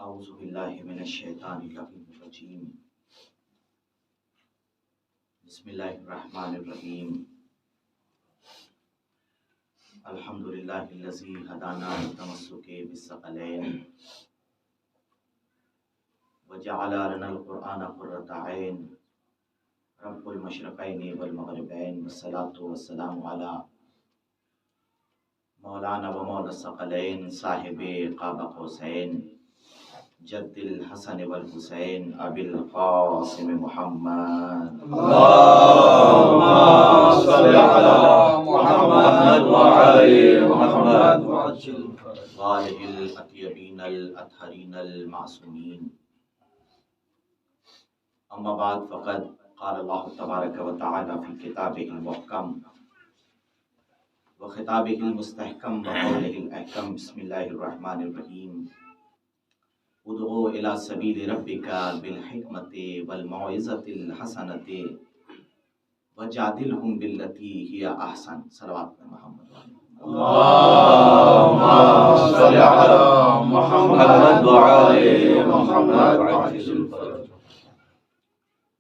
اعوذ باللہ من الشیطان الرجیم بسم اللہ الرحمن الرحیم الحمدللہ الذی ہدانا للتمسک بالثقلین وجعل لنا القرآن قرۃ عین رب المشرقین والمغربین والصلاۃ والسلام علی مولانا و مولا الثقلین صاحب قاب قوسین جد الحسن والحسین ابی القاسم محمد اللهم صل على محمد وعلى محمد وآلہ الاطیبین الاطہرین المعصومین اما بعد فقد قال اللہ تبارک و تعالی فی کتابہ المحکم وخطابہ المستحکم وقولہ الاحکم بسم اللہ الرحمن الرحیم ادعو الی سبیل ربک بالحکمت والموعظۃ الحسنۃ وجادلہم باللتی ہی احسن صلوات محمد اللهم صل على محمد وعلى محمد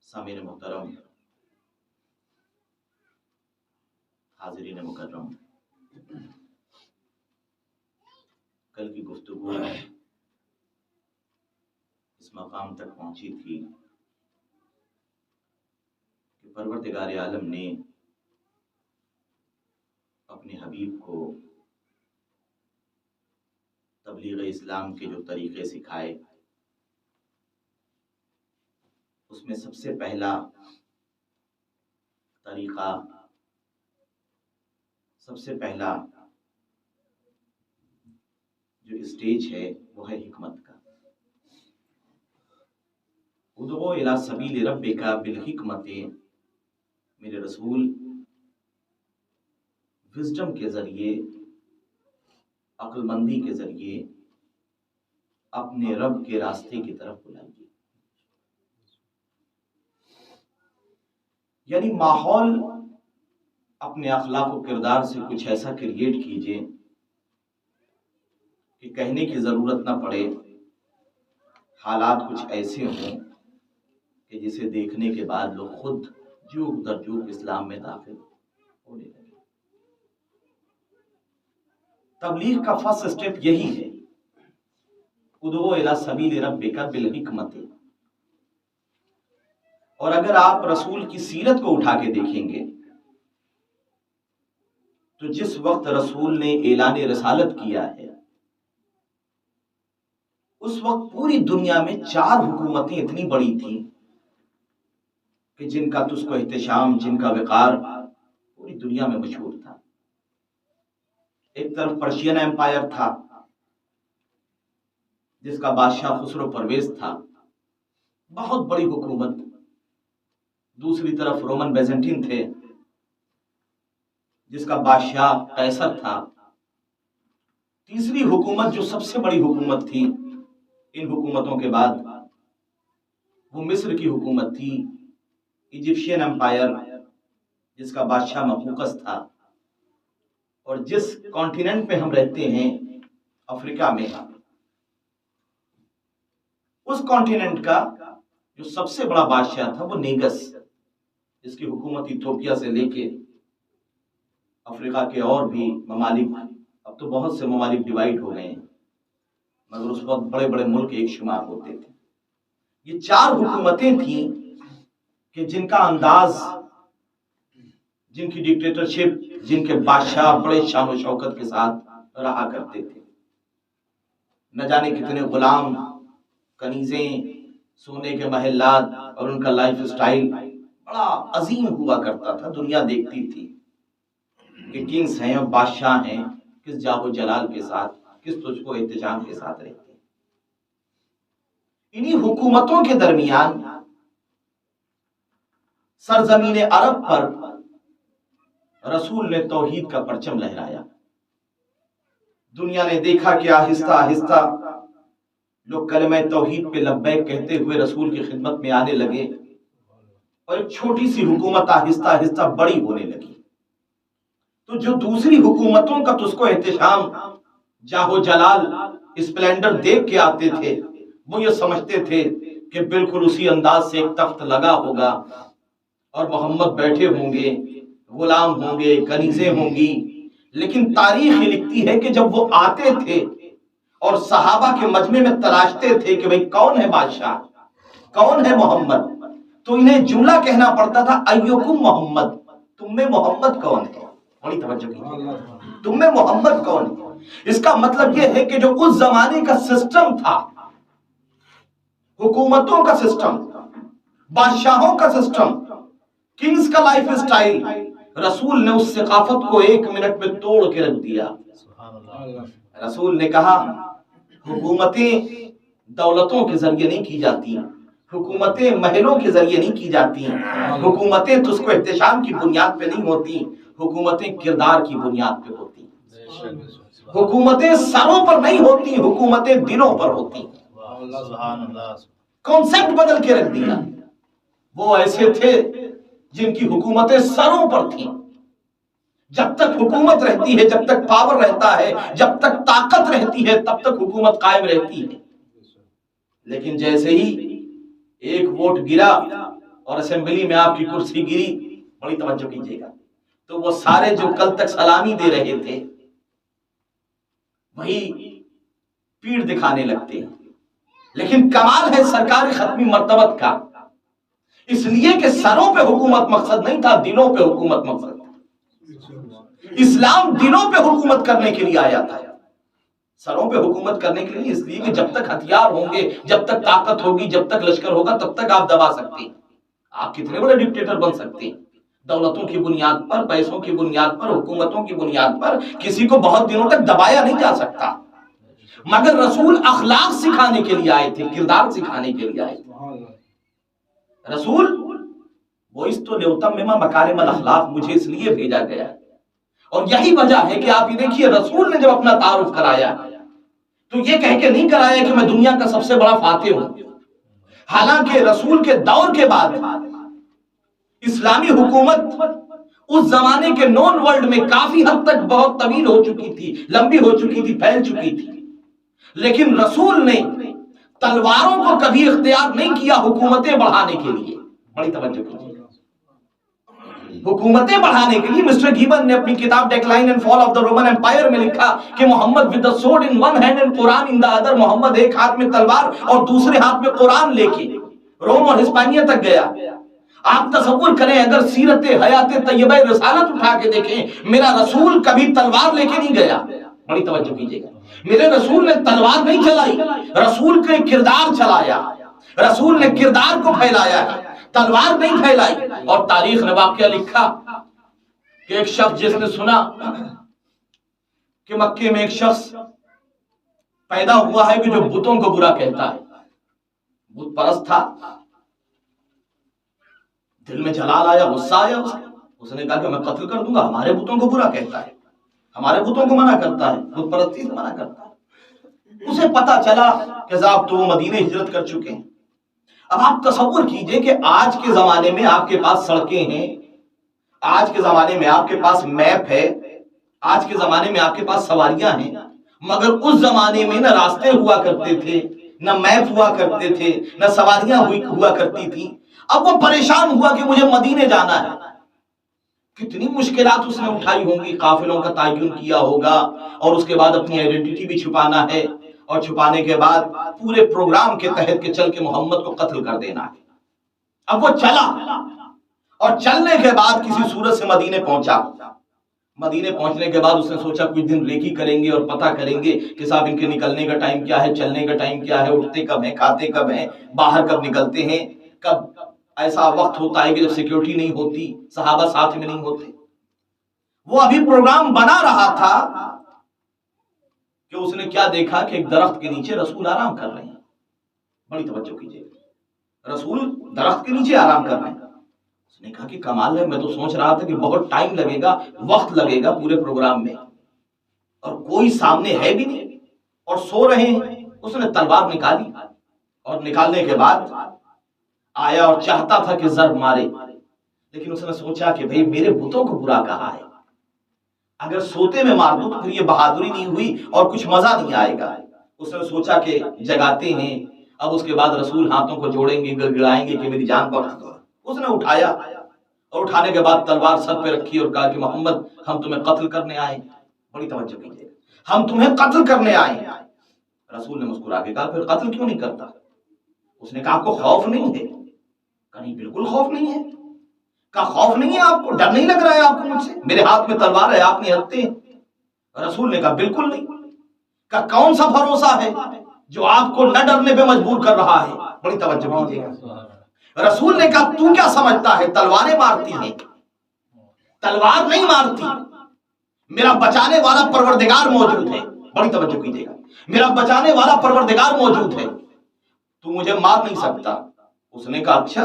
سامعین محترم، حاضرین مکرم، کل کی گفتگو اس مقام تک پہنچی تھی کہ پروردگار عالم نے اپنے حبیب کو تبلیغ اسلام کے جو طریقے سکھائے اس میں سب سے پہلا طریقہ، سب سے پہلا جو اسٹیج ہے وہ ہے حکمت کا۔ ادعو الی سبیل ربک بالحکمت، میرے رسول وزڈم کے ذریعے، عقل مندی کے ذریعے اپنے رب کے راستے کی طرف بلائیے، یعنی ماحول اپنے اخلاق و کردار سے کچھ ایسا کریٹ کیجئے کہ کہنے کی ضرورت نہ پڑے، حالات کچھ ایسے ہوں کہ جسے دیکھنے کے بعد لوگ خود جوک در جوک اسلام میں داخل ہونے لگے۔ تبلیغ کا فرسٹ سٹیپ یہی ہے، ادعو الی سبیل ربک بالحکمت۔ اور اگر آپ رسول کی سیرت کو اٹھا کے دیکھیں گے تو جس وقت رسول نے اعلان رسالت کیا ہے اس وقت پوری دنیا میں 4 حکومتیں اتنی بڑی تھیں کہ جن کا تسک و احتشام، جن کا وقار پوری دنیا میں مشہور تھا۔ ایک طرف پرشین ایمپائر تھا جس کا بادشاہ خسرو پرویز تھا، بہت بڑی حکومت۔ دوسری طرف رومن بیزنٹین تھے جس کا بادشاہ قیصر تھا۔ تیسری حکومت جو سب سے بڑی حکومت تھی ان حکومتوں کے بعد وہ مصر کی حکومت تھی، ایجپشین ایمپائر جس کا بادشاہ مقوقس تھا۔ اور جس کانٹیننٹ پہ ہم رہتے ہیں افریقہ میں، اس کانٹیننٹ کا جو سب سے بڑا بادشاہ تھا وہ نیگس، جس کی حکومت ایتھوپیا سے لے کے افریقہ کے اور بھی ممالک، اب تو بہت سے ممالک ڈیوائیڈ ہو گئے ہیں مگر اس وقت بڑے بڑے ملک ایک شمار ہوتے تھے۔ یہ 4 حکومتیں تھیں کہ جن کا انداز، جن کی ڈکٹیٹرشپ، جن کے بادشاہ بڑے شان و شوکت کے ساتھ رہا کرتے تھے۔ نہ جانے کتنے غلام، کنیزیں، سونے کے محلات اور ان کا لائف سٹائل بڑا عظیم ہوا کرتا تھا۔ دنیا دیکھتی تھی کہ کنگز ہیں اور بادشاہ ہیں کس جاہ و جلال کے ساتھ، کس تجھ کو احتشام کے ساتھ رہتے ہیں۔ انہی حکومتوں کے درمیان سرزمین عرب پر رسول نے توحید کا پرچم لہرایا۔ دنیا نے دیکھا کہ آہستہ آہستہ لوگ کلمہ توحید پہ لبیک کہتے ہوئے رسول کی خدمت میں آنے لگے اور ایک چھوٹی سی حکومت آہستہ آہستہ بڑی ہونے لگی۔ تو جو دوسری حکومتوں کا تسک و احتشام، جاہ و جلال، اسپلینڈر دیکھ کے آتے تھے، وہ یہ سمجھتے تھے کہ بالکل اسی انداز سے ایک تخت لگا ہوگا اور محمد بیٹھے ہوں گے، غلام ہوں گے، کنیزیں ہوں گی. لیکن تاریخ یہ لکھتی ہے کہ جب وہ آتے تھے اور صحابہ کے مجمع میں تلاشتے تھے کہ بھئی کون ہے بادشاہ، کون ہے محمد، تو انہیں جملہ کہنا پڑتا تھا ایکم محمد، تم میں محمد کون ہے. بڑی توجہ کیجیے، تم میں محمد کون ہے. اس کا مطلب یہ ہے کہ جو اس زمانے کا سسٹم تھا، حکومتوں کا سسٹم، بادشاہوں کا سسٹم، کنگز کا لائف سٹائل، رسول نے اس ثقافت کو 1 منٹ میں توڑ کے رکھ دیا. رسول نے کہا حکومتیں دولتوں کے ذریعے نہیں کی جاتی، حکومتیں محلوں کے ذریعے نہیں کی جاتی، حکومتیں تجھ کو احتشام کی بنیاد پہ نہیں ہوتی، حکومتیں کردار کی بنیاد پہ ہوتی، حکومتیں سروں پر نہیں ہوتی، حکومتیں دلوں پر ہوتی. کانسیپٹ بدل کے رکھ دیا. وہ ایسے تھے جن کی حکومتیں سروں پر تھیں. جب تک حکومت رہتی ہے، جب تک پاور رہتا ہے، جب تک طاقت رہتی ہے، تب تک حکومت قائم رہتی ہے. لیکن جیسے ہی ایک ووٹ گرا اور اسمبلی میں آپ کی کرسی گری، بڑی توجہ کیجیے گا، تو وہ سارے جو کل تک سلامی دے رہے تھے وہی پیڑ دکھانے لگتے ہیں. لیکن کمال ہے سرکار ختمی مرتبت کا، اس لیے کہ سروں پہ حکومت مقصد نہیں تھا، دلوں پہ حکومت مقصد تھا. اسلام دلوں پہ حکومت کرنے کے لیے آیا تھا، سروں پہ حکومت کرنے کے لیے. اس لیے کہ جب تک ہتھیار ہوں گے، جب تک طاقت ہوگی، جب تک لشکر ہوگا، تب تک آپ دبا سکتے ہیں. آپ کتنے بڑے ڈکٹیٹر بن سکتے ہیں، دولتوں کی بنیاد پر، پیسوں کی بنیاد پر، حکومتوں کی بنیاد پر کسی کو بہت دنوں تک دبایا نہیں جا سکتا. مگر رسول اخلاق سکھانے کے لیے آئے تھے، کردار سکھانے کے لیے آئے تھے. رسول وَإِسْتُ لِأُتَمِّمَ مَكَارِمَ الْأَخْلَاقِ، مجھے اس لیے بھیجا گیا. اور یہی وجہ ہے کہ آپ یہ دیکھیے رسول نے جب اپنا تعارف کرایا تو یہ کہہ کے نہیں کرایا کہ میں دنیا کا سب سے بڑا فاتح ہوں. حالانکہ رسول کے دور کے بعد اسلامی حکومت اس زمانے کے نون ورلڈ میں کافی حد تک بہت طویل ہو چکی تھی، لمبی ہو چکی تھی، پھیل چکی تھی. لیکن رسول نے تلواروں کو کبھی اختیار نہیں کیا حکومتیں بڑھانے کے لیے. بڑی توجہ کیجیے، حکومتیں بڑھانے کے لیے. مسٹر گیبن نے اپنی کتاب decline and fall of the Roman empire میں لکھا کہ Muhammad with the sword in one hand and Quran in the other, Muhammad ایک ہاتھ میں تلوار اور دوسرے ہاتھ میں قرآن لے کے روم اور ہسپانیہ تک گیا. آپ تصور کریں اگر سیرت حیات طیبہ رسالت اٹھا کے دیکھیں، میرا رسول کبھی تلوار لے کے نہیں گیا. بڑی توجہ کیجیے گا، میرے رسول نے تلوار نہیں چلائی، رسول کے کردار چلایا، رسول نے کردار کو پھیلایا ہے، تلوار نہیں پھیلائی. اور تاریخ نے واقعہ لکھا کہ ایک شخص جس نے سنا کہ مکے میں ایک شخص پیدا ہوا ہے کہ جو بتوں کو برا کہتا ہے، بت پرست تھا، دل میں جلال آیا، غصہ آیا. اس نے کہا کہ میں قتل کر دوں گا، ہمارے بتوں کو برا کہتا ہے، ہمارے بتوں کو منع کرتا ہے، بت پرستی سے منع کرتا ہے. اسے پتا چلا کہ صاحب تو وہ مدینے ہجرت کر چکے ہیں. اب آپ تصور کیجئے کہ آج کے زمانے میں آپ کے پاس سڑکیں ہیں، آج کے زمانے میں آپ کے پاس میپ ہے، آج کے زمانے میں آپ کے پاس سواریاں ہیں، مگر اس زمانے میں نہ راستے ہوا کرتے تھے، نہ میپ ہوا کرتے تھے، نہ سواریاں ہوا کرتی تھی. اب وہ پریشان ہوا کہ مجھے مدینے جانا ہے. کتنی مشکلات اس نے اٹھائی ہوں گی، قافلوں کا تعین کیا ہوگا اور اس کے بعد اپنی آئیڈینٹی بھی چھپانا ہے، اور چھپانے کے بعد پورے پروگرام کے تحت کے چل کے محمد کو قتل کر دینا ہے. اب وہ چلا اور چلنے کے بعد کسی صورت سے مدینے پہنچا. مدینے پہنچنے کے بعد اس نے سوچا کچھ دن ریکی کریں گے اور پتہ کریں گے کہ صاحب ان کے نکلنے کا ٹائم کیا ہے، چلنے کا ٹائم کیا ہے، اٹھتے کب ہیں، کھاتے کب ہیں، باہر کب نکلتے ہیں، کب ایسا وقت ہوتا ہے کہ جب سیکیورٹی نہیں ہوتی، صحابہ ساتھ میں نہیں ہوتے. وہ ابھی پروگرام بنا رہا تھا کہ اس نے کیا دیکھا کہ ایک درخت کے نیچے رسول آرام کر رہے ہیں. بڑی توجہ کیجیے، رسول درخت کے نیچے آرام کر رہے ہیں. اس نے کہا کہ کمال ہے، میں تو سوچ رہا تھا کہ بہت ٹائم لگے گا، وقت لگے گا پورے پروگرام میں، اور کوئی سامنے ہے بھی نہیں اور سو رہے ہیں. اس نے تلوار نکالی اور نکالنے کے بعد آیا اور چاہتا تھا کہ ضرب مارے، لیکن اس نے سوچا کہ بھئی میرے بتوں کو برا کہا ہے، اگر سوتے میں مار دوں تو پھر یہ بہادری نہیں ہوئی اور کچھ مزہ نہیں آئے گا. اس نے سوچا کہ جگاتے ہیں اب اس کے بعد رسول ہاتھوں کو جوڑیں گے، گڑگڑائیں گے کہ میری جان بخش دو۔ اس نے اٹھایا اور اٹھانے کے بعد تلوار سر پہ رکھی اور کہا کہ محمد ہم تمہیں قتل کرنے آئے۔ بڑی توجہ کیجیے، ہم تمہیں قتل کرنے آئے۔ رسول نے مسکرا کے کہا پھر قتل کیوں نہیں کرتا؟ اس نے کہا آپ کو خوف نہیں ہے؟ کہا نہیں بالکل خوف نہیں ہے۔ کہا خوف نہیں ہے آپ کو، ڈر نہیں لگ رہا ہے آپ کو مجھ سے؟ میرے ہاتھ میں تلوار ہے، آپ نہیں ہتھے ہیں۔ رسول نے کہا بالکل نہیں۔ کہا کون سا بھروسہ ہے جو آپ کو نہ ڈرنے پہ مجبور کر رہا ہے؟ بڑی توجہ کیجیے گا۔ رسول نے کہا تو کیا سمجھتا ہے تلواریں مارتی ہیں؟ تلوار نہیں مارتی، میرا بچانے والا پروردگار موجود ہے۔ بڑی توجہ کیجیے گا، میرا بچانے والا پروردگار موجود ہے، تو مجھے مار نہیں سکتا۔ اس نے کہا اچھا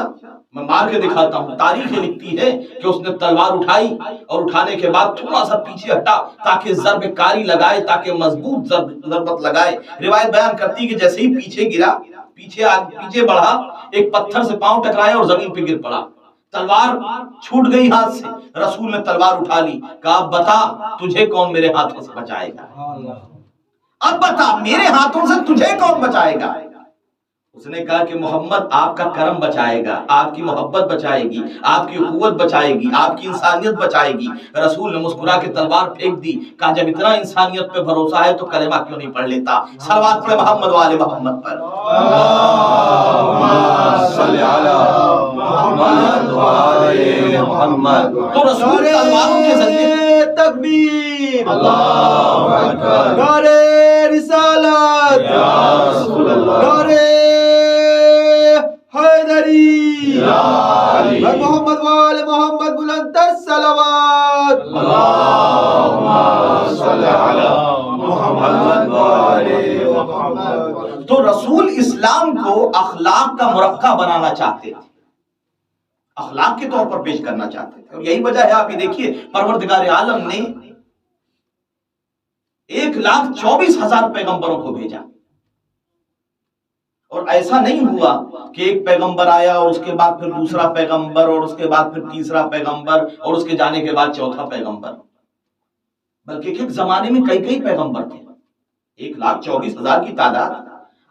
میں مار کے دکھاتا ہوں۔ تاریخ لکھتی ہے کہ اس نے تلوار اٹھائی اور اٹھانے کے بعد تھوڑا سا پیچھے ہٹا تاکہ ضرب کاری لگائے، تاکہ مضبوط ضربت لگائے۔ روایت بیان کرتی کہ جیسے ہی پیچھے گرا، پیچھے بڑھا، ایک پتھر سے پاؤں ٹکرایا اور زمین پہ گر پڑا، تلوار چھوٹ گئی ہاتھ سے۔ رسول نے تلوار اٹھا لی، کہا اب بتا تجھے کون میرے ہاتھوں سے بچائے گا؟ اب بتا میرے ہاتھوں سے تجھے کون بچائے گا؟ اس نے کہا کہ محمد آپ کا کرم بچائے گا، آپ کی محبت بچائے گی، آپ کی قوت بچائے گی، آپ کی انسانیت بچائے گی۔ رسول نے مسکرا کے تلوار پھینک دی، کہا جب اتنا انسانیت پہ بھروسہ ہے تو کلمہ کیوں نہیں پڑھ لیتا؟ صلوات پڑھے محمد والے محمد پر۔ اللہم صلی علی محمد وآل محمد۔ تو رسول تلواروں کے ذریعے تکبیر، اللہ اکبر، نعرہ رسالت، یا رسول اللہ، نعرہ حیدری، یا علی، محمد وآل محمد بلند تر صلوات۔ اللہم صلی علی محمد وآل محمد۔ تو رسول اسلام کو اخلاق کا مرقع بنانا چاہتے تھے، اخلاق کے طور پر پیش کرنا چاہتے تھے، اور یہی وجہ ہے آپ یہ دیکھیے پروردگار عالم نے 1,24,000 پیغمبروں کو بھیجا، اور ایسا نہیں ہوا کہ ایک پیغمبر آیا اور اس کے بعد پھر دوسرا پیغمبر اور اس کے بعد پھر تیسرا پیغمبر اور اس کے جانے کے بعد چوتھا پیغمبر، بلکہ ایک زمانے میں کئی پیغمبر تھے۔ 1,24,000 کی تعداد،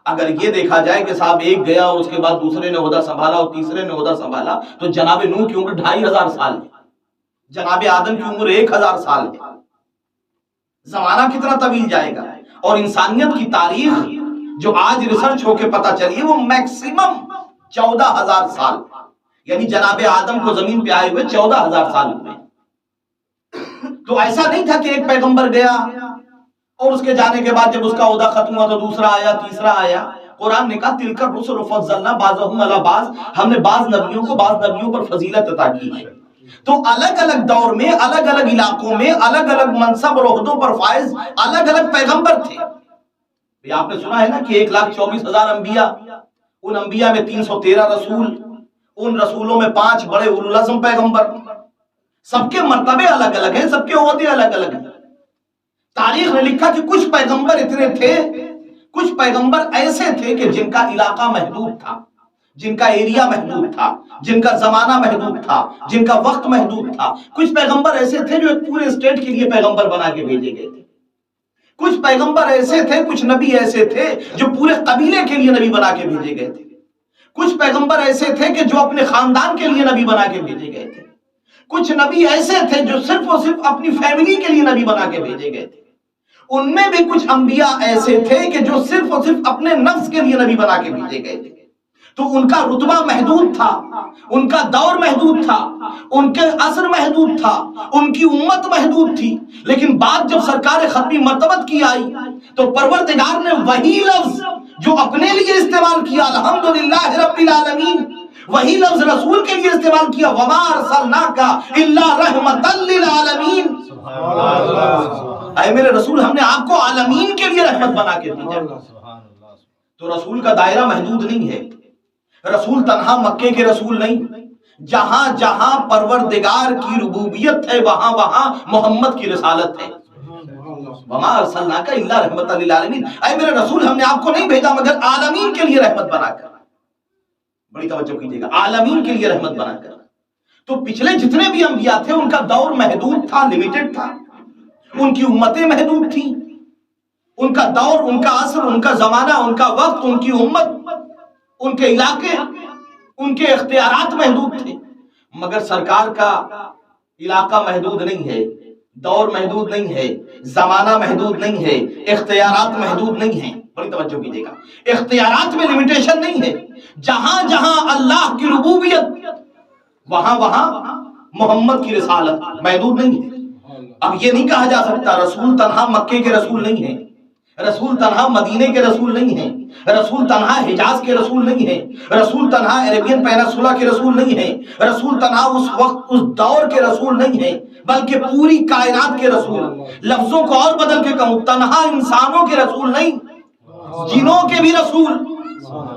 اگر یہ دیکھا جائے کہ صاحب ایک گیا اور اس کے بعد دوسرے نے عہدہ سنبھالا اور تیسرے نے عہدہ سنبھالا، تو جناب نوح کی عمر 2,500 سال ہے، جناب آدم کی عمر 1,000 سال ہے۔ زمانہ کتنا طویل جائے گا، اور انسانیت کی تاریخ جو آج ریسرچ ہو کے پتا چلی وہ میکسیمم 14,000 سال، یعنی جناب آدم کو زمین پہ آئے ہوئے 14,000 سال ہوئے۔ تو ایسا نہیں تھا کہ ایک پیغمبر گیا اور اس کے جانے کے بعد جب اس کا عہدہ ختم ہوا تو دوسرا آیا، تیسرا آیا۔ قرآن نے کہا تلک الرسل فضلنا بعضهم علی بعض، ہم نے بعض نبیوں کو بعض نبیوں پر فضیلت عطا کی ہے۔ تو الگ الگ دور میں، الگ الگ علاقوں میں، الگ الگ منصب اور عہدوں پر فائز الگ الگ پیغمبر تھے۔ آپ نے سنا ہے نا کہ 1,24,000 انبیاء، ان انبیاء میں 313 رسول، ان رسولوں میں 5 بڑے اولو العزم پیغمبر، سب کے مرتبے الگ الگ ہیں، سب کے عہدے الگ الگ ہیں۔ تاریخ نے لکھا کہ کچھ پیغمبر اتنے تھے، کچھ پیغمبر ایسے تھے کہ جن کا علاقہ محدود تھا، جن کا ایریا محدود تھا، جن کا زمانہ محدود تھا، جن کا وقت محدود تھا۔ کچھ پیغمبر ایسے تھے جو ایک پورے اسٹیٹ کے لیے پیغمبر بنا کے بھیجے گئے تھے۔ کچھ پیغمبر ایسے تھے، کچھ نبی ایسے تھے جو پورے قبیلے کے لیے نبی بنا کے بھیجے گئے تھے۔ کچھ پیغمبر ایسے تھے کہ جو اپنے خاندان کے لیے نبی بنا کے بھیجے گئے تھے۔ کچھ نبی ایسے تھے جو صرف اور صرف اپنی فیملی کے لیے نبی بنا کے بھیجے گئے تھے۔ ان میں بھی کچھ انبیاء ایسے تھے کہ جو صرف اور صرف اپنے نفس کے لیے نبی بنا کے بھیجے گئے تھے۔ تو ان کا رتبہ محدود تھا، ان کا دور محدود تھا، ان کے عصر محدود تھا، ان کی امت محدود تھی۔ لیکن بات جب سرکار ختمی مرتبت کی آئی تو پروردگار نے وہی لفظ جو اپنے لیے استعمال کیا الحمدللہ رب العالمین، وہی لفظ رسول کے لیے استعمال کیا وما ارسلناک الا رحمتا للعالمین۔ اے میرے رسول ہم نے آپ کو عالمین کے لیے رحمت بنا کے بھیجا۔ تو رسول کا دائرہ محدود نہیں ہے، رسول تنہا مکے کے رسول نہیں، جہاں جہاں پروردگار کی ربوبیت ہے وہاں وہاں محمد کی رسالت ہے۔ وما ارسلناک الا رحمتا للعالمین، اے میرے رسول ہم نے آپ کو نہیں بھیجا مگر عالمین کے لیے رحمت بنا کر۔ بڑی توجہ کیجیے گا، عالمین کے لیے رحمت بنا کر۔ تو پچھلے جتنے بھی انبیاء تھے ان کا دور محدود تھا، لیمیٹڈ تھا، ان کی امتیں محدود تھیں، ان کا دور، ان کا عصر، ان کا زمانہ، ان کا وقت، ان کی امت ان کے علاقے، ان کے اختیارات محدود تھے، مگر سرکار کا علاقہ محدود نہیں ہے، دور محدود نہیں ہے، زمانہ محدود نہیں ہے، اختیارات محدود نہیں ہیں۔ بڑی توجہ کیجیے گا، اختیارات میں لمیٹیشن نہیں ہے۔ جہاں جہاں اللہ کی ربوبیت، وہاں وہاں محمد کی رسالت محدود نہیں ہے۔ اب یہ نہیں کہا جا سکتا رسول تنہا مکے کے رسول نہیں ہیں، رسول تنہا مدینے کے رسول نہیں ہیں، رسول تنہا حجاز کے رسول نہیں ہیں، رسول تنہا عربین پینسولا کے رسول نہیں ہیں، رسول تنہا اس وقت اس دور کے رسول نہیں ہیں، بلکہ پوری کائنات کے رسول۔ لفظوں کو اور بدل کے کہوں، تنہا انسانوں کے رسول نہیں، جنوں کے بھی رسول۔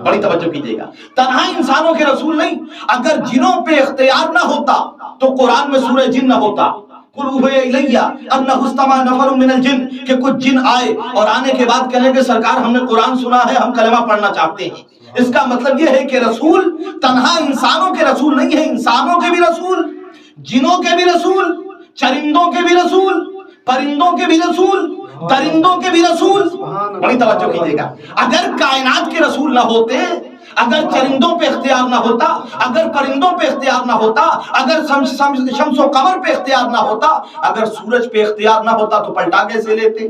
بڑی توجہ کیجیے گا، تنہا انسانوں کے رسول نہیں۔ اگر جنوں پہ اختیار نہ ہوتا تو قرآن میں سورہ جن نہ ہوتا۔ قُلْ أُوحِيَ إِلَيَّ أَنَّهُ اسْتَمَعَ نَفَرٌ مِّنَ الْجِنِّ، کہ کچھ جن آئے اور آنے کے بعد کہنے کہ سرکار ہم نے قرآن سنا ہے، ہم کلمہ پڑھنا چاہتے ہیں۔ اس کا مطلب یہ ہے کہ رسول تنہا انسانوں کے رسول نہیں ہے، انسانوں کے بھی رسول، جنوں کے بھی رسول، چرندوں کے بھی رسول، پرندوں کے بھی رسول، درندوں کے بھی رسول۔ بڑی توجہ کیجیے گا، اگر کائنات کے رسول نہ ہوتے، اگر چرندوں پہ اختیار نہ ہوتا، اگر پرندوں پہ اختیار نہ ہوتا، اگر شمس و قمر پہ اختیار نہ ہوتا، اگر سورج پہ اختیار نہ ہوتا تو پلٹا کیسے لیتے؟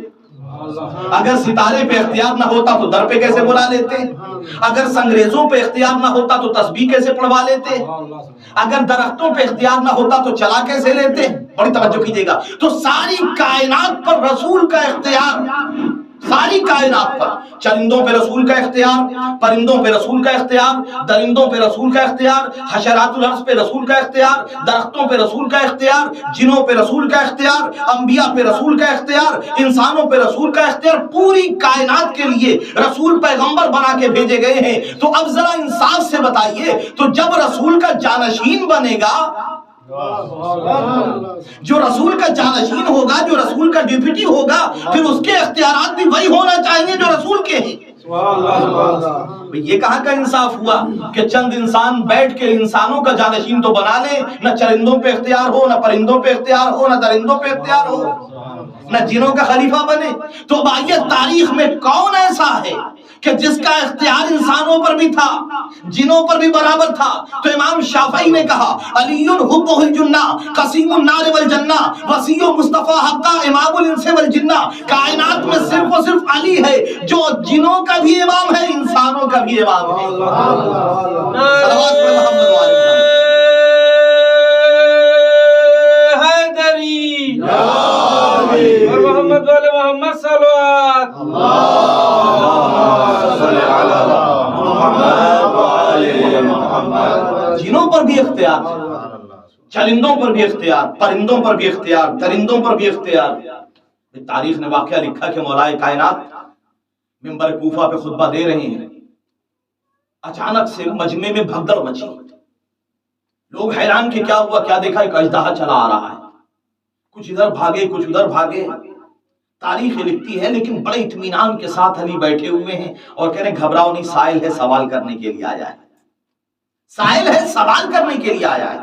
اگر ستارے پہ اختیار نہ ہوتا تو در پہ کیسے بلا لیتے؟ اگر سنگریزوں پہ اختیار نہ ہوتا تو تسبیح کیسے پڑھوا لیتے؟ اگر درختوں پہ اختیار نہ ہوتا تو چلا کیسے لیتے؟ بڑی توجہ کیجیے گا، تو ساری کائنات پر رسول کا اختیار، ساری کائنات پر، چرندوں پہ رسول کا اختیار، پرندوں پہ رسول کا اختیار، درندوں پہ رسول کا اختیار، حشرات الارض پہ رسول کا اختیار، درختوں پہ رسول کا اختیار، جنوں پہ رسول کا اختیار، انبیاء پہ رسول کا اختیار، انسانوں پہ رسول کا اختیار۔ پوری کائنات کے لیے رسول پیغمبر بنا کے بھیجے گئے ہیں۔ تو اب ذرا انصاف سے بتائیے، تو جب رسول کا جانشین بنے گا، جو رسول کا جانشین ہوگا، جو رسول کا ڈیپٹی ہوگا، پھر اس کے اختیارات بھی وہی ہونا چاہیے جو رسول کے ہیں۔ یہ کہاں کا انصاف ہوا کہ چند انسان بیٹھ کے انسانوں کا جانشین تو بنا لیں، نہ چرندوں پہ اختیار ہو، نہ پرندوں پہ اختیار ہو، نہ درندوں پہ اختیار ہو، نہ جنوں کا خلیفہ بنے۔ تو اب آئیے، تاریخ میں کون ایسا ہے کہ جس کا اختیار انسانوں پر بھی تھا، جنوں پر بھی برابر تھا؟ تو امام شافعی نے کہا، علی حبہ الجنہ قسیم النار والجنہ وسیع مصطفیٰ حقہ امام الانس والجنہ۔ کائنات میں صرف و صرف علی ہے جو جنوں کا بھی امام ہے، انسانوں کا بھی امام ہے۔ صلوات پر محمد و آل محمد۔ حیدری اور محمد والے محمد صلوات۔ جنوں پر بھی اختیار، چرندوں پر بھی اختیار، پرندوں پر بھی اختیار، درندوں پر بھی اختیار۔ تاریخ نے واقعہ لکھا کہ مولا کائنات منبر کوفہ پہ خطبہ دے رہے ہیں، اچانک سے مجمع میں بھگدڑ مچی۔ لوگ حیران کہ کیا ہوا، کیا دیکھا؟ ایک اژدہا چلا آ رہا ہے، کچھ ادھر بھاگے کچھ ادھر بھاگے۔ تاریخ لکھتی ہے، لیکن بڑے اطمینان کے ساتھ علی بیٹھے ہوئے ہیں اور کہہ رہے ہیں گھبراؤ نہیں، سائل ہے، سوال کرنے کے لیے آیا ہے، سائل ہے، سوال کرنے کے لیے آیا ہے،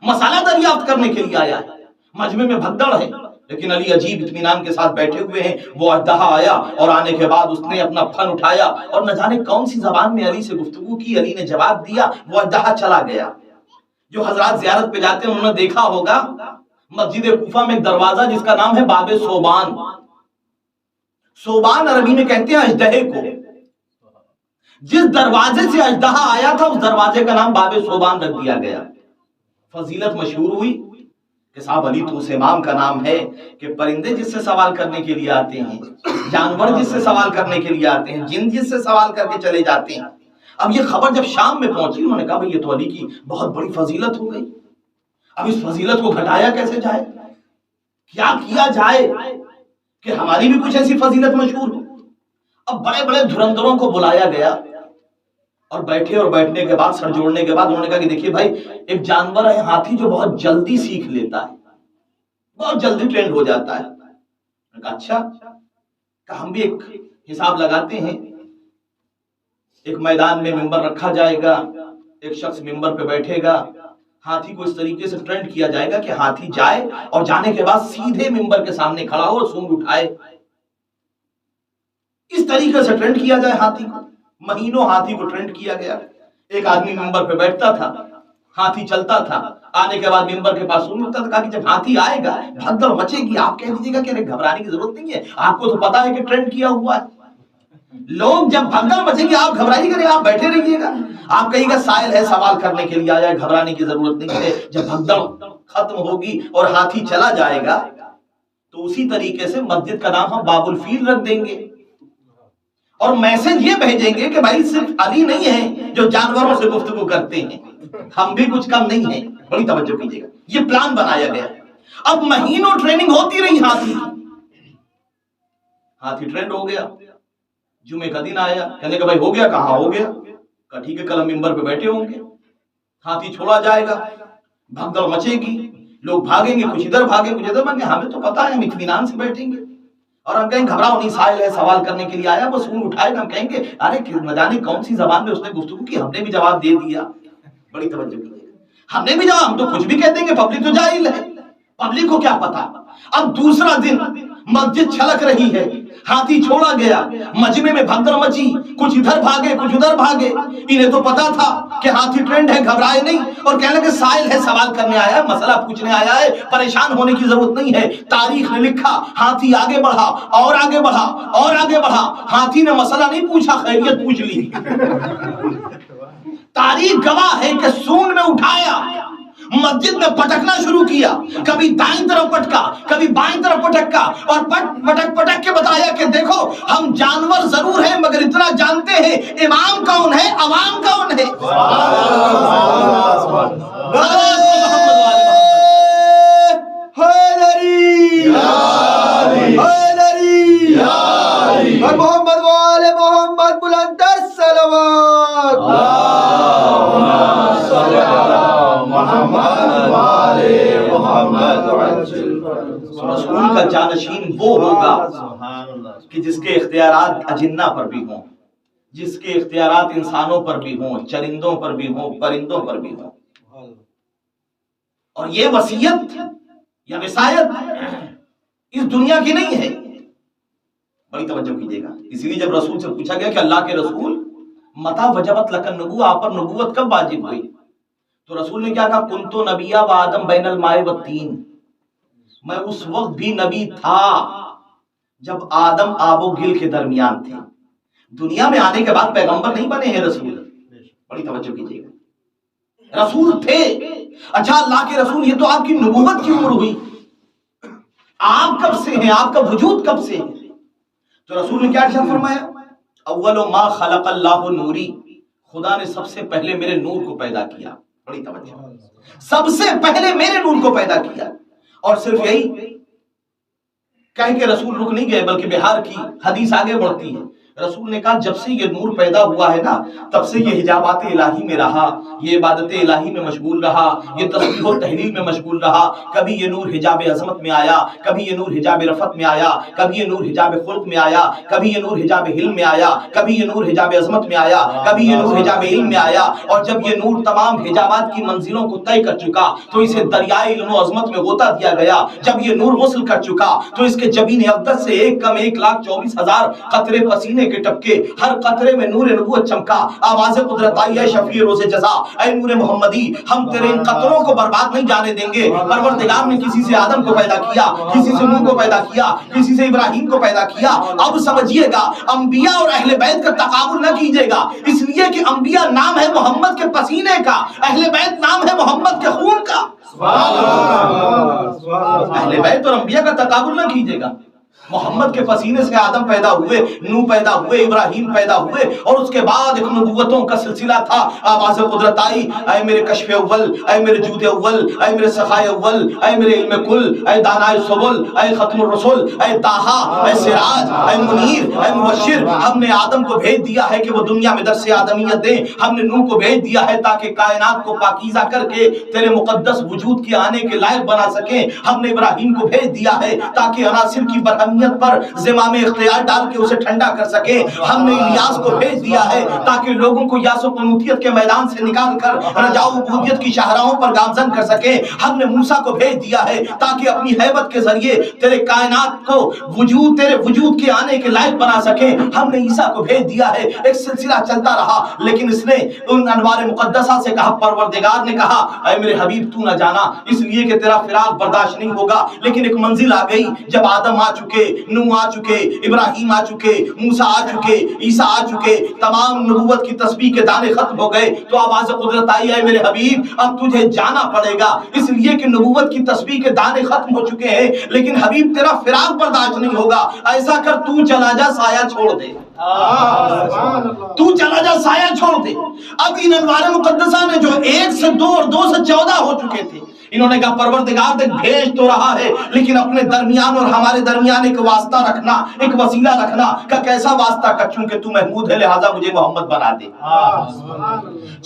مسئلہ دریافت کرنے کے لیے آیا ہے۔ مجمع میں بھگدڑ ہے، لیکن علی عجیب اطمینان کے ساتھ بیٹھے ہوئے ہیں۔ وہ اژدہا آیا اور آنے کے بعد اس نے اپنا پھن اٹھایا اور نہ جانے کون سی زبان میں علی سے گفتگو کی، علی نے جواب دیا، وہ اژدہا چلا گیا۔ جو حضرات زیارت پہ جاتے ہیں انہوں نے دیکھا ہوگا مسجد کوفہ میں ایک دروازہ جس کا نام ہے باب صوبان۔ صوبان عربی میں کہتے ہیں اژدہے کو۔ جس دروازے سے اژدہا آیا تھا اس دروازے کا نام باب صوبان رکھ دیا گیا۔ فضیلت مشہور ہوئی کہ صاحب علی تو اس امام کا نام ہے کہ پرندے جس سے سوال کرنے کے لیے آتے ہیں، جانور جس سے سوال کرنے کے لیے آتے ہیں، جن جس سے سوال کر کے چلے جاتے ہیں۔ اب یہ خبر جب شام میں پہنچی، انہوں نے کہا بھئی یہ تو علی کی بہت بڑی فضیلت ہو گئی، اب اس فضیلت کو گھٹایا کیسے جائے، کیا کیا جائے کہ ہماری بھی کچھ ایسی فضیلت مشہور ہو۔ اب بڑے بڑے دھرندروں کو بلایا گیا اور بیٹھے، اور بیٹھنے کے بعد سر جوڑنے کے بعد انہوں نے کہا کہ دیکھیے بھائی، ایک جانور ہے ہاتھی جو بہت جلدی سیکھ لیتا ہے، بہت جلدی ٹرینڈ ہو جاتا ہے۔ میں نے کہا اچھا، کہ ہم بھی ایک حساب لگاتے ہیں، ایک میدان میں ممبر رکھا جائے گا، ایک شخص ممبر پہ بیٹھے گا، ہاتھی کو اس طریقے سے ٹرینڈ کیا جائے گا کہ ہاتھی جائے اور جانے کے بعد سیدھے ممبر کے سامنے کھڑا ہو اور سونگ اٹھائے، اس طریقے سے ٹرینڈ کیا جائے ہاتھی کو۔ مہینوں ہاتھی کو ٹرینڈ کیا گیا، ایک آدمی ممبر پہ بیٹھتا تھا، ہاتھی چلتا تھا، آنے کے بعد ممبر کے پاس سنتا تھا کہ جب ہاتھی آئے گا بھگدڑ مچے گی، آپ کہہ دیجیے گا کہ ارے گھبرانے کی ضرورت نہیں ہے، آپ کو تو پتا ہے کہ ٹرینڈ کیا ہوا ہے، لوگ جب بھگدڑ مچے گی آپ گھبرائیے گا نہیں، آپ بیٹھے رہیے گا، آپ کہیے گا سائل ہے سوال کرنے کے لیے آیا ہے، گھبرانے کی ضرورت نہیں ہے۔ جب بھگدڑ ختم ہوگی اور ہاتھی چلا جائے گا تو اسی طریقے سے مسجد کا نام ہم باب الفیل رکھ دیں گے اور میسج یہ بھیجیں گے کہ بھائی صرف علی نہیں ہے جو جانوروں سے گفتگو کرتے ہیں، ہم بھی کچھ کم نہیں ہیں، بڑی توجہ کیجیے گا، یہ پلان بنایا گیا۔ اب مہینوں ٹریننگ ہوتی رہی ہاتھی ٹرینڈ ہو گیا، جمعے کا دن آیا، کہنے کہ بھائی ہو گیا، کہاں ہو گیا، کہا ٹھیک ہے کل ہم ممبر پہ بیٹھے ہوں گے، ہاتھی چھوڑا جائے گا، بھگدڑ مچے گی، لوگ بھاگیں گے، کچھ ادھر بھاگیں کچھ ادھر بھاگیں، ہمیں تو پتا ہے ہم اطمینان سے بیٹھیں گے، اور ہم کہیں گھبراؤ نہیں، سائل ہے سوال کرنے کے لیے آیا، وہ فون اٹھائے گا، ہم کہیں گے ارے نہ جانے کون سی زبان میں اس نے گفتگو کی، ہم نے بھی جواب دے دیا، بڑی توجہ کیجیے، ہم نے بھی جواب، ہم تو کچھ بھی کہہ دیں گے، پبلک تو جاہل ہے، پبلک کو کیا پتا۔ اب دوسرا دن مسجد چھلک رہی ہے، ہاتھی چھوڑا گیا، مجمع میں بھگدڑ مچی، کچھ ادھر بھاگے کچھ ادھر بھاگے، انہیں تو پتا تھا کہ ہاتھی ٹرینڈ ہے، گھبرائے نہیں، اور کہنے لگے سائل ہے سوال کرنے آیا ہے، مسئلہ پوچھنے آیا ہے، پریشان ہونے کی ضرورت نہیں ہے۔ تاریخ نے لکھا ہاتھی آگے بڑھا اور آگے بڑھا اور آگے بڑھا، ہاتھی نے مسئلہ نہیں پوچھا، خیریت پوچھ لی۔ تاریخ گواہ ہے کہ سونگ میں اٹھایا، مسجد میں پٹکنا شروع کیا، کبھی دائیں طرف پٹکا کبھی بائیں طرف پٹکا، اور پٹک کے بتایا کہ دیکھو ہم جانور ضرور ہیں مگر اتنا جانتے ہیں امام کون ہے، عوام کون ہے۔ اور محمد والے محمد بلند تر صلوات۔ رسول کا جانشین وہ ہوگا کہ جس کے اختیارات اجنہ پر بھی ہوں، جس کے اختیارات انسانوں پر بھی ہوں، چرندوں پر بھی ہوں، پرندوں پر بھی ہوں، اور یہ وصیت یا وصایت اس دنیا کی نہیں ہے، بڑی توجہ کیجیے گا۔ اسی لیے جب رسول سے پوچھا گیا کہ اللہ کے رسول متا وجبت لک النبوۃ، آپ پر نبوت کب واجب ہوئی، تو رسول نے کیا کہا، کنت نبیا و آدم بین الماء والطین، میں اس وقت بھی نبی تھا جب آدم آب و گل کے درمیان تھے، دنیا میں آنے کے بعد پیغمبر نہیں بنے ہیں رسول، بڑی توجہ کیجیے گا، رسول تھے۔ اچھا اللہ کے رسول، یہ تو آپ کی نبوت کی عمر ہوئی، آپ کب سے ہیں، آپ کا وجود کب سے ہے، تو رسول نے کیا ارشاد فرمایا، اول ما خلق اللہ نوری، خدا نے سب سے پہلے میرے نور کو پیدا کیا، بڑی توجہ، سب سے پہلے میرے نور کو پیدا کیا، اور صرف یہی کہہ کے رسول رک نہیں گئے بلکہ بہار کی حدیث آگے بڑھتی ہے، رسول نے کہا جب سے یہ نور پیدا ہوا ہے نا تب سے یہ حجابات الہی میں رہا، یہ عبادت الہی میں مشغول رہا، یہ تسبیح و تحلیل میں مشغول رہا، کبھی یہ نور حجاب عظمت میں آیا، کبھی یہ نور حجاب رفعت میں آیا، کبھی یہ نور حجاب خلق میں آیا، کبھی یہ نور حجاب علم میں آیا، کبھی یہ نور حجاب عظمت میں آیا، کبھی یہ نور حجاب علم میں آیا، اور جب یہ نور تمام حجابات کی منزلوں کو طے کر چکا تو اسے دریائے علم و عظمت میں غوطہ دیا گیا، جب یہ نور غسل کر چکا تو اس کے جبین اقدس سے ایک کم 1,24,000 قطرے پسینے کے ٹپکے، ہر قطرے میں نور نبوت چمکا، آواز قدرت آئی، اے شفیع روز جزا، اے نور محمدی ہم تیرے ان قطروں کو برباد نہیں جانے دیں گے۔ پروردگار نے کسی سے آدم کو پیدا کیا، کسی سے نوح کو پیدا کیا، کسی سے ابراہیم کو پیدا کیا، اب سمجھیے گا انبیاء اور اہل بیت کا تقابل نہ کیجیے گا، اس لیے کہ انبیاء نام ہے محمد کے پسینے کا، اہل بیت نام ہے محمد کے خون کا، اہل بیت اور انبیاء کا تقابل نہ کیجیے گا۔ محمد کے پسینے سے آدم پیدا ہوئے، نوح پیدا ہوئے، ابراہیم پیدا ہوئے، اور اس کے بعد ایک نبوتوں کا سلسلہ تھا، آواز قدرت آئی، اے میرے کشف اول، اے میرے جود اول، اے میرے سخائے اول، اے میرے علم کل، اے دانائے سبل، اے ختم الرسل، اے طٰہٰ، اے سراج، اے منیر، اے مبشر، ہم نے آدم کو بھیج دیا ہے کہ وہ دنیا میں درس آدمیت دیں، ہم نے نوح کو بھیج دیا ہے تاکہ کائنات کو پاکیزہ کر کے تیرے مقدس وجود کے آنے کے لائق بنا سکیں، ہم نے ابراہیم کو بھیج دیا ہے تاکہ عناصر کی برہمی عالمیت پر زمام اختیار ڈال کے اسے ٹھنڈا کر سکے. ہم نے الیاس کو بھیج دیا ہے تاکہ لوگوں کو یاس و قنوتیت کے میدان سے نکال کر رجاء و عبودیت کی شاہراہوں پر گامزن کر سکے. ہم نے موسیٰ کو بھیج دیا ہے تاکہ اپنی ہیبت کے ذریعے تیرے کائنات کو تیرے وجود کے آنے کے لائق بنا سکے. ہم نے عیسیٰ کو بھیج دیا ہے. ایک سلسلہ چلتا رہا لیکن اس نے ان انوار مقدسہ سے کہا, پروردگار نے کہا اے میرے حبیب تو نہ جانا اس لیے کہ تیرا فراق برداشت نہیں ہوگا. لیکن ایک منزل آ گئی جب آدم آ چکے, نوح آ چکے, ابراہیم آ چکے, موسیٰ آ چکے, عیسیٰ آ چکے, تمام نبوت کی تسبیح کے دانے ختم ہو گئے تو آواز قدرت آئی ہے میرے حبیب اب تجھے جانا پڑے گا. اس لیے کہ نبوت کی تسبیح کے دانے ختم ہو چکے ہیں لیکن حبیب تیرا فراق برداشت نہیں ہوگا. ایسا کر تو چلا جا, سایہ چھوڑ دے. تو چلا جا, سایہ چھوڑ دے. اب ان انوار مقدسہ نے جو 1 سے 2 اور 2 سے 14 ہو چکے تھے, انہوں نے کہا پروردگار دیکھ بھیج تو رہا ہے لیکن اپنے درمیان اور ہمارے درمیان ایک واسطہ رکھنا, ایک وسیلہ رکھنا. کہ کیسا واسطہ؟ کہ چونکہ تو محمود ہے لہذا مجھے محمد بنا دے.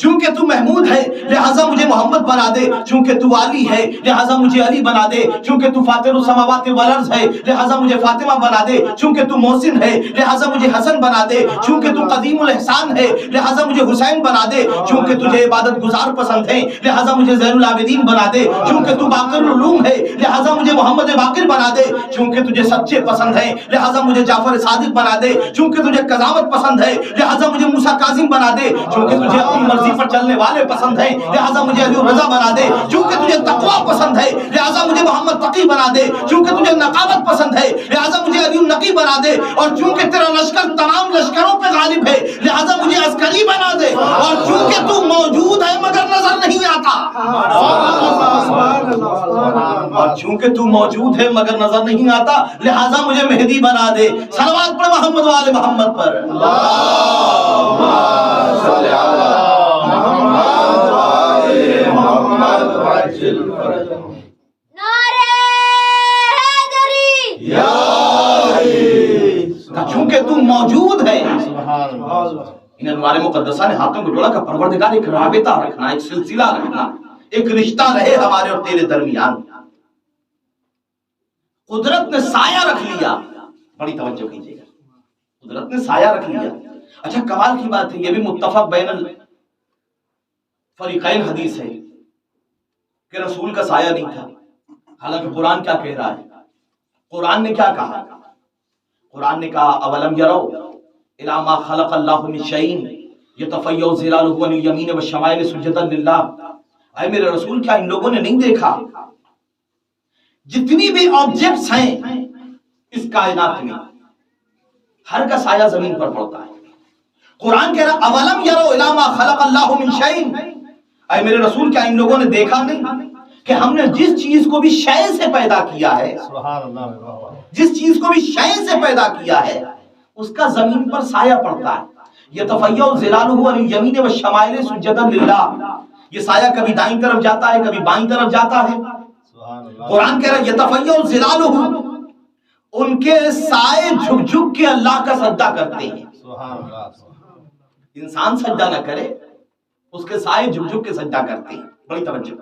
چونکہ تو محمود ہے لہذا مجھے محمد بنا دے. چونکہ تو علی ہے لہذا مجھے علی بنا دے. چونکہ تو فاطر السماوات والارض ہے لہذا مجھے فاطمہ بنا دے. چونکہ تو محسن ہے لہذا مجھے حسن بنا دے. چونکہ تو قدیم الاحسان ہے لہذا مجھے حسین بنا دے. چونکہ تجھے عبادت گزار پسند ہے لہذا مجھے زین العابدین بنا دے. چونکہ تو باقر العلوم ہے لہذا مجھے محمد باقر بنا دے. چونکہ تجھے سچے پسند ہے لہذا مجھے جعفر صادق بنا دے. چونکہ تجھے قضاوت پسند ہے لہذا مجھے موسیٰ کاظم بنا دے. چونکہ تجھے اپنی مرضی پر چلنے والے پسند ہیں لہذا مجھے علی الرضا بنا دے. چونکہ تجھے تقوی پسند ہے لہذا مجھے محمد تقی بنا دے. چونکہ تجھے نقاوت پسند ہے لہذا مجھے علی النقی بنا دے. اور چونکہ تیرا لشکر تمام لشکروں پہ غالب ہے لہذا مجھے عسکری بنا دے. اور چونکہ تو موجود ہے مگر نظر نہیں آتا, اور چونکہ تو موجود ہے مگر نظر نہیں آتا لہذا مجھے مہدی بنا دے. صلوات پڑھ محمد و آل محمد پر. اللہم صلی علی محمد و آل محمد وعجل فرجهم. نعرہ حیدری یا علی. چونکہ تو موجود ہے. ان انوار مقدسہ نے ہاتھوں کو جوڑا کہ پروردگار ایک رابطہ رکھنا, ایک سلسلہ رکھنا, ایک رشتہ رہے ہمارے اور تیرے درمیان. قدرت نے سایہ رکھ لیا. بڑی توجہ کیجیے گا, قدرت نے سایہ رکھ لیا. اچھا کمال کی بات ہے, یہ بھی متفق بین الفریقین حدیث ہے کہ رسول کا سایہ نہیں تھا. حالانکہ قرآن کیا کہہ رہا ہے؟ قرآن نے کیا کہا؟ قرآن نے کہا اولم یرو الی ما خلق اللہ من شیء یتفیأ ظلالہ عن الیمین والشمائل سجدا للہ. اے میرے رسول کیا ان لوگوں نے نہیں دیکھا جتنی بھی آبجیکٹس ہیں اس کائنات میں ہر کا سایہ زمین پر پڑتا ہے. قرآن کہہ رہا اولم یرو الی ما خلق اللہ من شیء. اے میرے رسول کیا ان لوگوں نے دیکھا نہیں کہ ہم نے جس چیز کو بھی شے سے پیدا کیا ہے, جس چیز کو بھی شے سے پیدا کیا ہے اس کا زمین پر سایہ پڑتا ہے. یتفیأ ظلالہ عن الیمین والشمائل سجدا للہ. یہ سایہ کبھی دائیں طرف جاتا ہے کبھی بائیں طرف جاتا ہے. قرآن کہہ رہا ہے یتفیأ ظلالہ, ان کے سائے جھک جھک کے اللہ کا سجدہ کرتے ہیں. انسان سجدہ نہ کرے, اس کے سائے جھک جھک کے سجدہ کرتے ہیں. بڑی توجہ.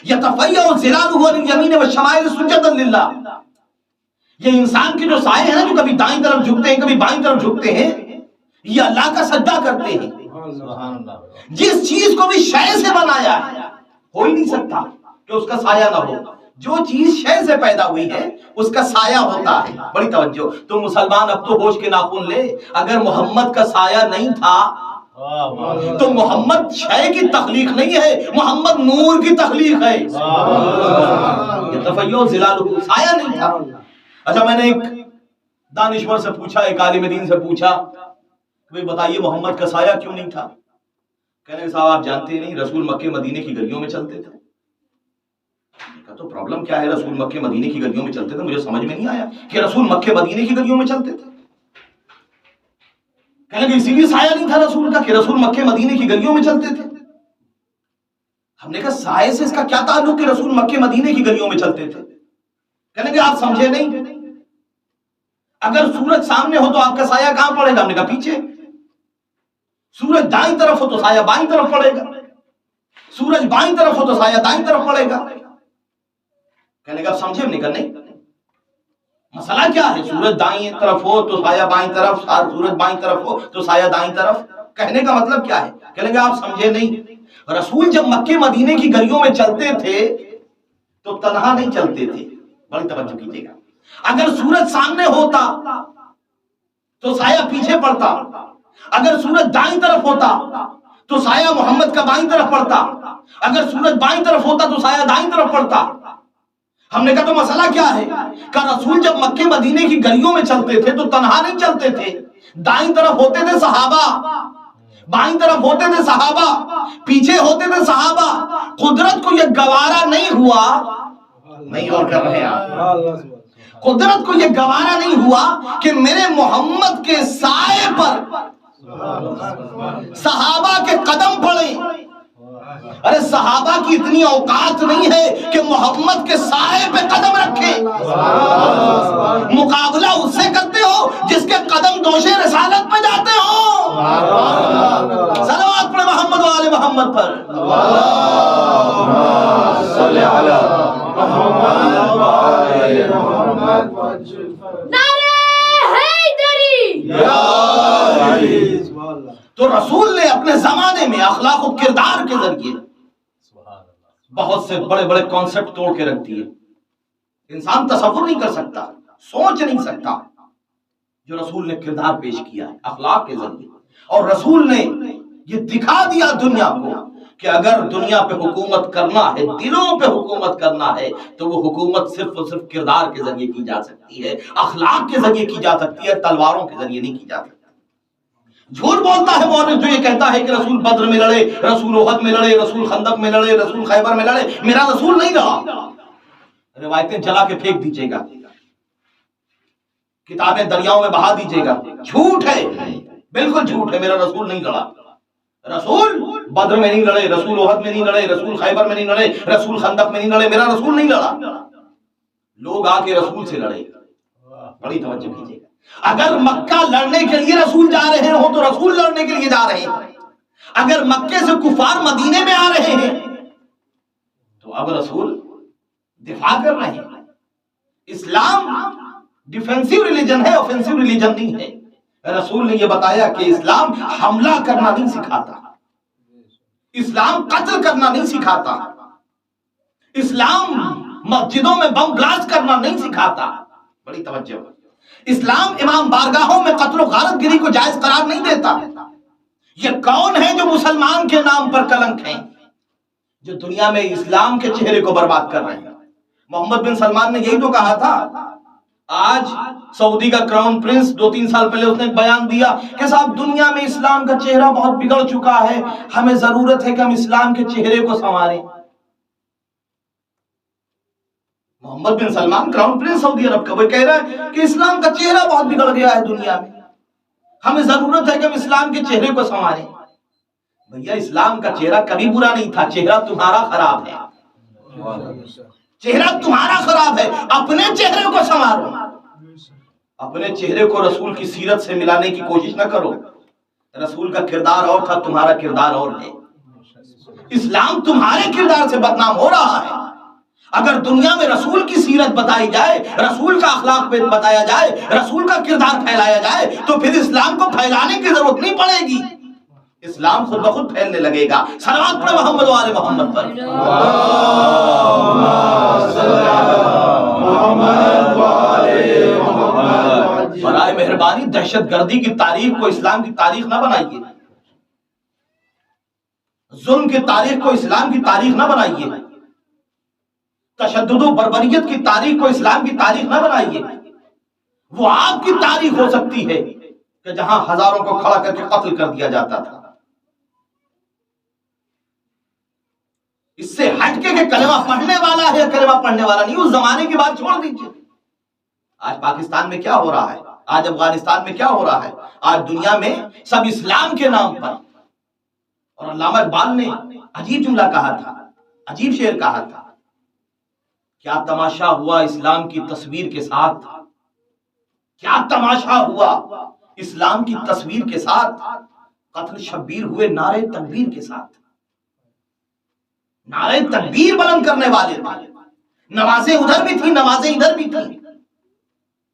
یتفیأ ظلالہ عن الیمین والشمائل سجدا للہ. یہ انسان کے جو سائے ہیں نا جو کبھی دائیں طرف جھکتے ہیں کبھی بائیں طرف جھکتے ہیں, یہ اللہ کا سجدہ کرتے ہیں. جس چیز کو بھی شے سے بنایا ہے ہو ہی نہیں سکتا کہ اس کا سایہ نہ ہو. جو چیز شے سے پیدا ہوئی ہے اس کا سایہ ہوتا ہے. بڑی توجہ. تو مسلمان اب تو ہوش کے ناخن لے, اگر محمد کا سایہ نہیں تھا تو محمد شے کی تخلیق نہیں ہے, محمد نور کی تخلیق ہے. یتفیأ ظلالہ, سایہ نہیں تھا. اچھا میں نے ایک دانشور سے پوچھا, ایک عالم دین سے پوچھا کہ بتائیے محمد کا سایہ کیوں نہیں تھا؟ کہنے کہ صاحب آپ جانتے نہیں رسول مکے مدینے کی گلیوں میں چلتے تھے. تو پرابلم کیا ہے, رسول مکے مدینے کی گلیوں میں چلتے تھے, مجھے سمجھ میں نہیں آیا کہ رسول مکے مدینے کی گلیوں میں چلتے تھے. کہنے کہ اسی لیے سایہ نہیں تھا رسول کا کہ رسول مکے مدینے کی گلیوں میں چلتے تھے. ہم نے کہا سائے سے اس کا کیا تعلق کہ رسول مکے مدینے کی گلیوں میں چلتے تھے؟ کہنے کہ آپ سمجھے نہیں, اگر سورج سامنے ہو تو آپ کا سایہ کہاں پڑے گا؟ ہم نے کہا پیچھے. سورج دائیں طرف ہو تو سایہ بائیں طرف پڑے گا, سورج بائیں طرف ہو تو سایہ دائیں طرف پڑے گا. کہنے کہ آپ سمجھے؟ ہم نے کہا نہیں. مسئلہ کیا ہے؟ سورج دائیں طرف ہو تو سایہ بائیں طرف، سورج بائیں طرف ہو تو سایہ دائیں طرف. کہنے کا مطلب کیا ہے؟ کہیں گے آپ سمجھے نہیں. رسول جب مکے مدینے کی گلیوں میں چلتے تھے تو تنہا نہیں چلتے تھے. بڑی توجہ کیجیے گا. اگر سورج سامنے ہوتا تو سایہ پیچھے پڑتا، اگر سورج دائیں طرف ہوتا تو سایہ محمد کا بائیں طرف پڑتا، اگر سورج بائیں طرف ہوتا تو سایہ دائیں طرف پڑتا. ہم نے کہا تو مسئلہ کیا ہے؟ کہ رسول جب مکے مدینے کی گلیوں میں چلتے تھے تو تنہا نہیں چلتے تھے. دائیں طرف ہوتے تھے صحابہ، بائیں طرف ہوتے تھے صحابہ، پیچھے ہوتے تھے صحابہ. قدرت کو یہ گوارا نہیں ہوا، نہیں اور کر رہے ہیں، قدرت کو یہ گوارا نہیں ہوا کہ میرے محمد کے سائے پر صحابہ کے قدم پڑے. ارے صحابہ کی اتنی اوقات نہیں ہے کہ محمد کے سائے پہ قدم رکھے. مقابلہ اس سے کرتے ہو جس کے قدم دوشے رسالت پہ جاتے ہو. صلوات پڑھے محمد و آل محمد پر. صلی علی محمد و آل محمد. نعرہ حیدری. تو رسول نے اپنے زمانے میں اخلاق و کردار کے ذریعے بہت سے بڑے بڑے کانسیپٹ توڑ کے رکھ دیے. انسان تصور نہیں کر سکتا، سوچ نہیں سکتا جو رسول نے کردار پیش کیا ہے اخلاق کے ذریعے. اور رسول نے یہ دکھا دیا دنیا کو کہ اگر دنیا پہ حکومت کرنا ہے، دلوں پہ حکومت کرنا ہے، تو وہ حکومت صرف اور صرف کردار کے ذریعے کی جا سکتی ہے، اخلاق کے ذریعے کی جا سکتی ہے، تلواروں کے ذریعے نہیں کی جا سکتی. جھوٹ بولتا ہے مورخ جو یہ کہتا ہے کہ رسول بدر میں لڑے، رسول احد میں لڑے، رسول خندق میں لڑے، رسول خیبر میں لڑے. میرا رسول نہیں لڑا. روایتیں جلا کے پھینک دیجیے گا، کتابیں دریاؤں میں بہا دیجیے گا. جھوٹ ہے، بالکل جھوٹ ہے. میرا رسول نہیں لڑا. رسول بدر میں نہیں لڑے، رسول احد میں نہیں لڑے، رسول خیبر میں نہیں لڑے، رسول خندق میں نہیں لڑے. میرا رسول نہیں لڑا. لوگ آ کے رسول سے لڑے. بڑی توجہ کیجیے گا. اگر مکہ لڑنے کے لیے رسول جا رہے ہوں تو رسول لڑنے کے لیے جا رہے ہیں. اگر مکے سے کفار مدینے میں آ رہے ہیں تو اب رسول دفاع کر رہے ہیں. اسلام ڈیفینسیو ریلیجن ہے، اوفینسیو ریلیجن نہیں ہے. رسول نے یہ بتایا کہ اسلام حملہ کرنا نہیں سکھاتا، اسلام قتل کرنا نہیں سکھاتا، اسلام مسجدوں میں بم بلاسٹ کرنا نہیں سکھاتا. بڑی توجہ. اسلام امام بارگاہوں میں قتل و غارت گری کو جائز قرار نہیں دیتا. یہ کون ہے جو مسلمان کے نام پر کلنک ہیں، جو دنیا میں اسلام کے چہرے کو برباد کر رہے ہیں؟ محمد بن سلمان نے یہی تو کہا تھا. آج سعودی کا کراؤن پرنس 2-3 سال پہلے اس نے ایک بیان دیا کہ صاحب دنیا میں اسلام کا چہرہ بہت بگڑ چکا ہے، ہمیں ضرورت ہے کہ ہم اسلام کے چہرے کو سنواریں. محمد بن سلمان کراؤن پرنس سعودی عرب کا، وہ کہہ رہا ہے کہ اسلام کا چہرہ بہت بگڑ گیا ہے دنیا میں، ہمیں ضرورت ہے کہ ہم اسلام کے چہرے کو سنواریں. بھیا اسلام کا چہرہ کبھی برا نہیں تھا، چہرہ تمہارا خراب ہے. چہرہ تمہارا خراب ہے، اپنے چہرے کو سنوارو. اپنے چہرے کو رسول کی سیرت سے ملانے کی کوشش نہ کرو. رسول کا کردار اور تھا، تمہارا کردار اور ہے. اسلام تمہارے کردار سے بدنام ہو رہا ہے. اگر دنیا میں رسول کی سیرت بتائی جائے، رسول کا اخلاق بتایا جائے، رسول کا کردار پھیلایا جائے تو پھر اسلام کو پھیلانے کی ضرورت نہیں پڑے گی، اسلام خود بخود پھیلنے لگے گا. صلوات پڑھے محمد و آل محمد پر. برائے مہربانی دہشت گردی کی تاریخ کو اسلام کی تاریخ نہ بنائیے، ظلم کی تاریخ کو اسلام کی تاریخ نہ بنائیے، تشدد و بربریت کی تاریخ کو اسلام کی تاریخ نہ بنائیے. وہ آپ کی تاریخ ہو سکتی ہے کہ جہاں ہزاروں کو کھڑا کر کے قتل کر دیا جاتا تھا. اس سے ہٹ کے کہ کلمہ پڑھنے والا ہے یا کلمہ پڑھنے والا نہیں، اس زمانے کی بات چھوڑ دیجیے. آج پاکستان میں کیا ہو رہا ہے، آج افغانستان میں کیا ہو رہا ہے، آج دنیا میں سب اسلام کے نام پر. اور علامہ اقبال نے عجیب جملہ کہا تھا، عجیب شعر کہا تھا. کیا تماشا ہوا اسلام کی تصویر کے ساتھ، کیا تماشا ہوا اسلام کی تصویر کے ساتھ. قتل شبیر ہوئے نعرے تکبیر کے ساتھ. نعرے تکبیر بلند کرنے والے تھے. نمازیں ادھر بھی تھی، نمازیں ادھر بھی تھی.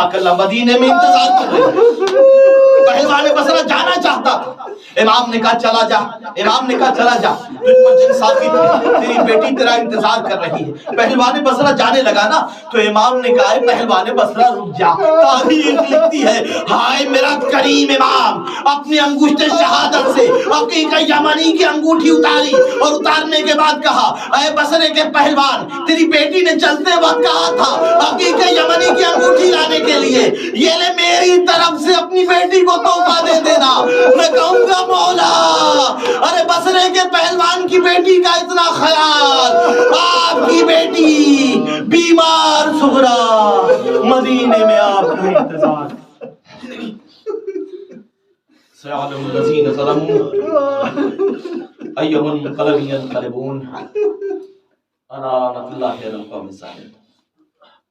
جزاک اللہ مدینے میں انتظار کر رہے ہیں. پہلوان بصرہ جانا چاہتا تھا. امام نے کہا چلا جا, امام نے کہا چلا جا, تجھ پر جن ثابت ہے, تیری بیٹی تیرا انتظار کر رہی ہے. پہلوان بصرہ جانے لگا نا تو امام نے کہا پہلوان بصرہ رک جا. تاریخ لکھتی ہے ہائے میرا کریم امام اپنی انگشت شہادت سے عقیقہ یمنی کی انگوٹھی اتاری اور اتارنے کے بعد کہا اے بصرے کے پہلوان تیری بیٹی نے چلتے وقت کہا تھا عقیقہ یمنی کی انگوٹھی لانے کے لیے, یہ لے میری طرف سے اپنی بیٹی کو تحفہ دے دینا. میں کہوں گا مولا ارے بصرے کے پہلوان کی بیٹی کا اتنا خیال, آپ کی بیٹی بیمار صغرا مدینے میں آپ کا انتظار. سيعلم الذين ظلموا أيهم القلب ينقلبون. أنا رحمة الله على القوم الظالمين.